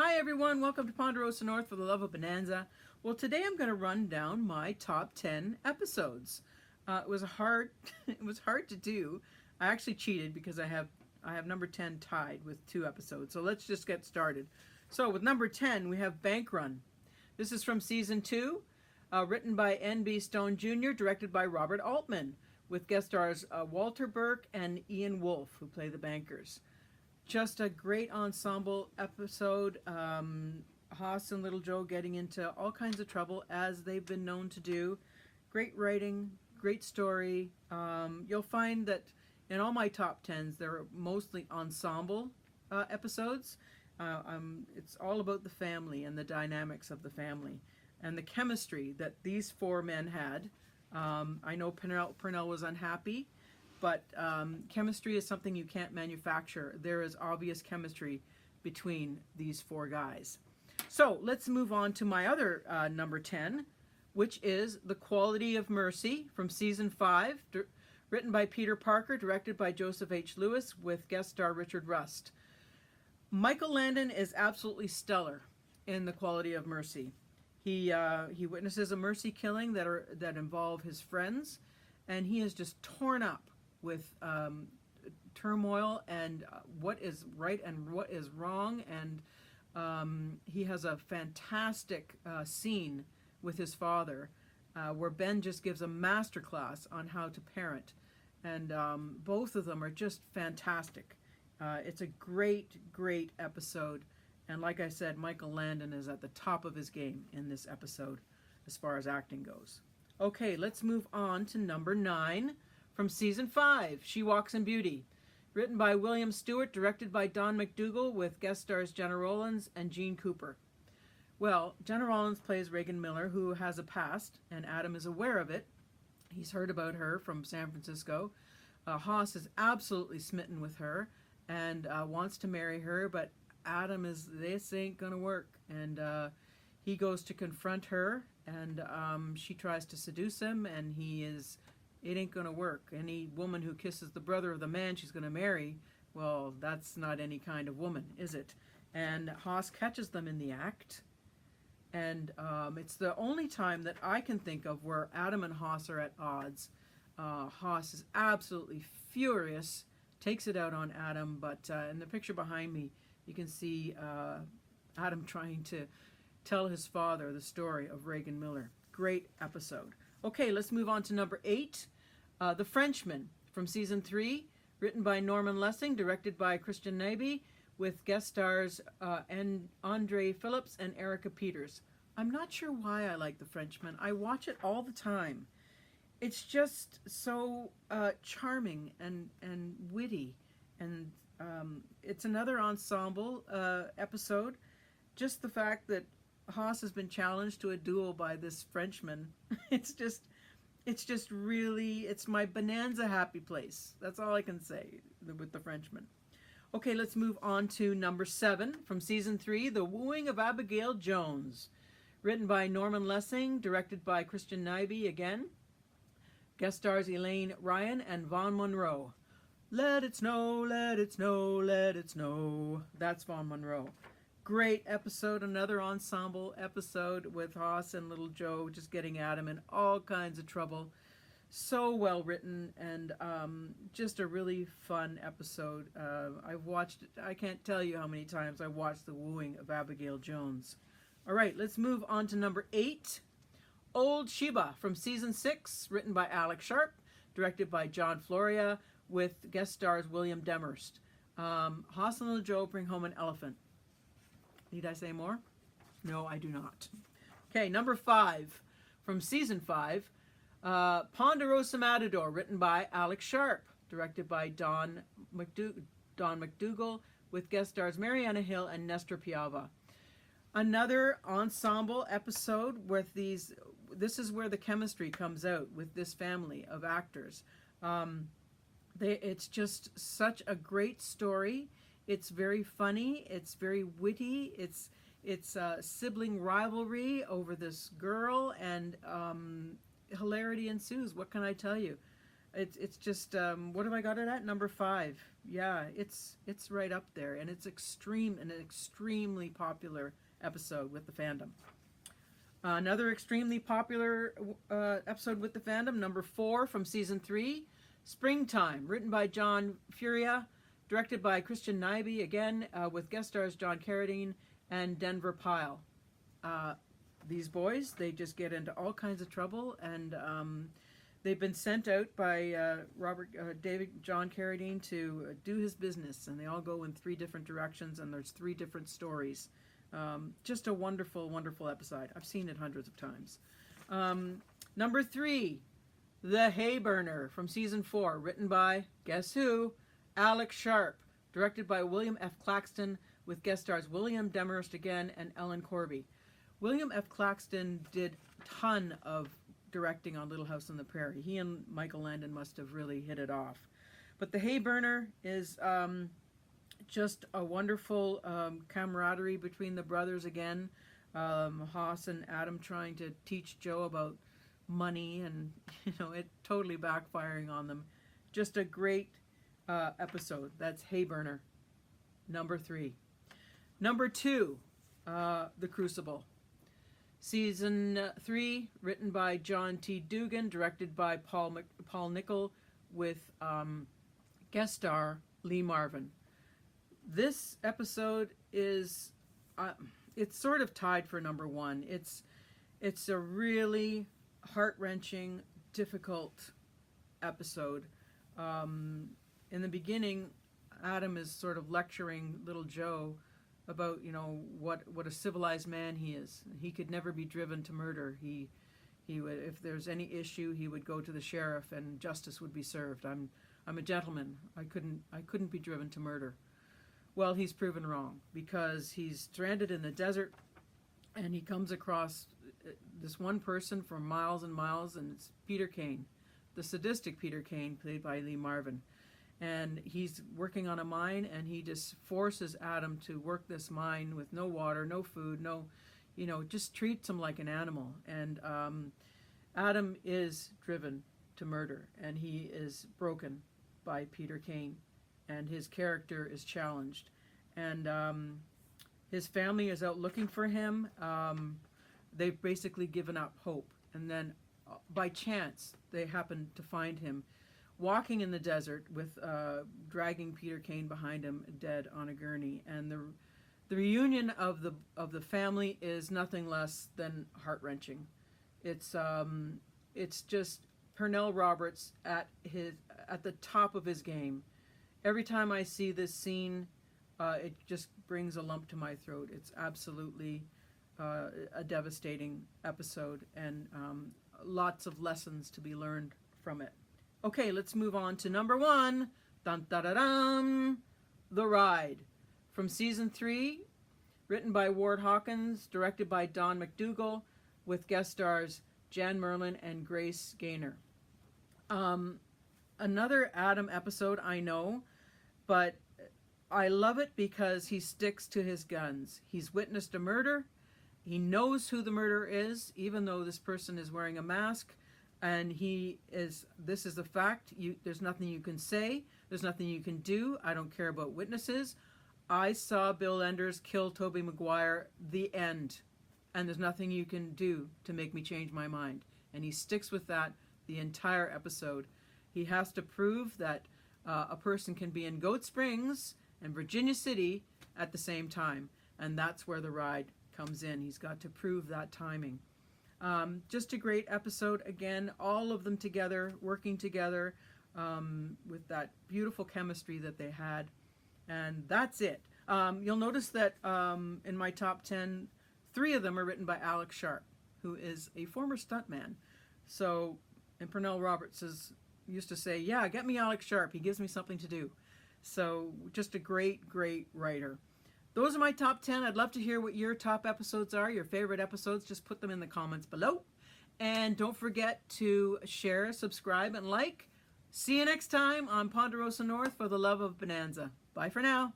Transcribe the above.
Hi everyone, welcome to Ponderosa North for the love of Bonanza. Well, today I'm going to run down my top 10 episodes. It was hard to do. I actually cheated because I have number 10 tied with 2 episodes. So let's just get started. So with number 10, we have Bank Run. This is from season 2, written by N.B. Stone Jr., directed by Robert Altman, with guest stars Walter Burke and Ian Wolfe, who play the bankers. Just a great ensemble episode. Hoss and Little Joe getting into all kinds of trouble, as they've been known to do. Great writing, great story. You'll find that in all my top 10s, they're mostly ensemble episodes. It's all about the family and the dynamics of the family and the chemistry that these 4 men had. I know Purnell was unhappy, but chemistry is something you can't manufacture. There is obvious chemistry between these 4 guys. So let's move on to my other number 10, which is The Quality of Mercy from season 5, written by Peter Parker, directed by Joseph H. Lewis, with guest star Richard Rust. Michael Landon is absolutely stellar in The Quality of Mercy. He witnesses a mercy killing that involve his friends, and he is just torn up with turmoil and what is right and what is wrong, and he has a fantastic scene with his father where Ben just gives a master class on how to parent, and both of them are just fantastic. It's a great episode, and like I said, Michael Landon is at the top of his game in this episode as far as acting goes. Okay, let's move on to number 9 from season 5, She Walks in Beauty, written by William Stewart, directed by Don McDougall, with guest stars Jenna Rollins and Gene Cooper. Well, Jenna Rollins plays Regan Miller, who has a past, and Adam is aware of it. He's heard about her from San Francisco. Hoss is absolutely smitten with her and wants to marry her, but Adam is, this ain't gonna work, and he goes to confront her, and she tries to seduce him, and it ain't gonna work. Any woman who kisses the brother of the man she's gonna marry, well, that's not any kind of woman, is it? And Hoss catches them in the act, and it's the only time that I can think of where Adam and Hoss are at odds. Hoss is absolutely furious, takes it out on Adam, but in the picture behind me, you can see Adam trying to tell his father the story of Regan Miller. Great episode. Okay, let's move on to number 8, The Frenchman from season 3, written by Norman Lessing, directed by Christian Naby, with guest stars Andre Phillips and Erica Peters. I'm not sure why I like The Frenchman. I watch it all the time. It's just so charming and witty, and it's another ensemble episode. Just the fact that Hoss has been challenged to a duel by this Frenchman, it's just really, it's my Bonanza happy place. That's all I can say with The Frenchman. Okay, let's move on to number 7 from season 3, The Wooing of Abigail Jones, written by Norman Lessing, directed by Christian Naby again. Guest stars Elaine Ryan and Vaughn Monroe. Let it snow, let it snow, let it snow. That's Vaughn Monroe. Great episode, another ensemble episode with Hoss and Little Joe just getting at him in all kinds of trouble. So well written, and just a really fun episode. I've watched it, I can't tell you how many times I watched The Wooing of Abigail Jones. All right, let's move on to number 8, Old Sheba from season 6, written by Alex Sharp, directed by John Floria, with guest stars William Demarest. Hoss and Little Joe bring home an elephant. Need I say more? No, I do not. Okay, number 5 from season 5, Ponderosa Matador, written by Alex Sharp, directed by Don McDougall, with guest stars Mariana Hill and Nestor Piava. Another ensemble episode with these. This is where the chemistry comes out with this family of actors. It's just such a great story. It's very funny. It's very witty. It's sibling rivalry over this girl, and hilarity ensues. What can I tell you? It's just what have I got it at? Number 5. Yeah, it's right up there, and it's an extremely popular episode with the fandom. Another extremely popular episode with the fandom, number 4 from season 3, Springtime, written by John Furia, directed by Christian Nyby, again with guest stars John Carradine and Denver Pyle. These boys, they just get into all kinds of trouble, and they've been sent out by John Carradine to do his business, and they all go in 3 different directions, and there's 3 different stories. Just a wonderful, wonderful episode. I've seen it hundreds of times. Number 3, The Hayburner from season 4, written by, guess who? Alex Sharp, directed by William F. Claxton, with guest stars William Demarest again and Ellen Corby. William F. Claxton did a ton of directing on Little House on the Prairie. He and Michael Landon must have really hit it off. But The Hayburner is just a wonderful camaraderie between the brothers again. Hoss and Adam trying to teach Joe about money, and it totally backfiring on them. Just a great episode. That's Hayburner, number 3. Number 2, The Crucible. Season 3, written by John T. Dugan, directed by Paul Nichol, with guest star Lee Marvin. This episode is, it's sort of tied for number 1. It's a really heart-wrenching, difficult episode. In the beginning, Adam is sort of lecturing little Joe about, what a civilized man he is. He could never be driven to murder. He would, if there's any issue, he would go to the sheriff and justice would be served. I'm a gentleman. I couldn't be driven to murder. Well, he's proven wrong, because he's stranded in the desert, and he comes across this one person for miles and miles, and it's Peter Kane, the sadistic Peter Kane, played by Lee Marvin. And he's working on a mine, and he just forces Adam to work this mine with no water, no food, just treats him like an animal. And Adam is driven to murder, and he is broken by Peter Kane, and his character is challenged. And his family is out looking for him. They've basically given up hope. And then by chance, they happen to find him walking in the desert with dragging Peter Kane behind him, dead on a gurney. And the reunion of the family is nothing less than heart-wrenching. It's just Pernell Roberts at the top of his game. Every time I see this scene, it just brings a lump to my throat. It's absolutely a devastating episode, and lots of lessons to be learned from it. Okay, let's move on to number 1. Dun, da, da, dum, The Ride, from season 3, written by Ward Hawkins, directed by Don McDougall, with guest stars Jan Merlin and Grace Gaynor. Another Adam episode, I know, but I love it because he sticks to his guns. He's witnessed a murder. He knows who the murderer is, even though this person is wearing a mask. And this is a fact. There's nothing you can say. There's nothing you can do. I don't care about witnesses. I saw Bill Enders kill Toby McQuire, the end. And there's nothing you can do to make me change my mind. And he sticks with that the entire episode. He has to prove that a person can be in Goat Springs and Virginia City at the same time. And that's where the ride comes in. He's got to prove that timing. Just a great episode. Again, all of them together, working together with that beautiful chemistry that they had. And that's it. You'll notice that in my top 10, 3 of them are written by Alex Sharp, who is a former stuntman. So, and Pernell Roberts used to say, yeah, get me Alex Sharp. He gives me something to do. So, just a great, great writer. Those are my top 10. I'd love to hear what your top episodes are, your favorite episodes. Just put them in the comments below. And don't forget to share, subscribe, and like. See you next time on Ponderosa North for the love of Bonanza. Bye for now.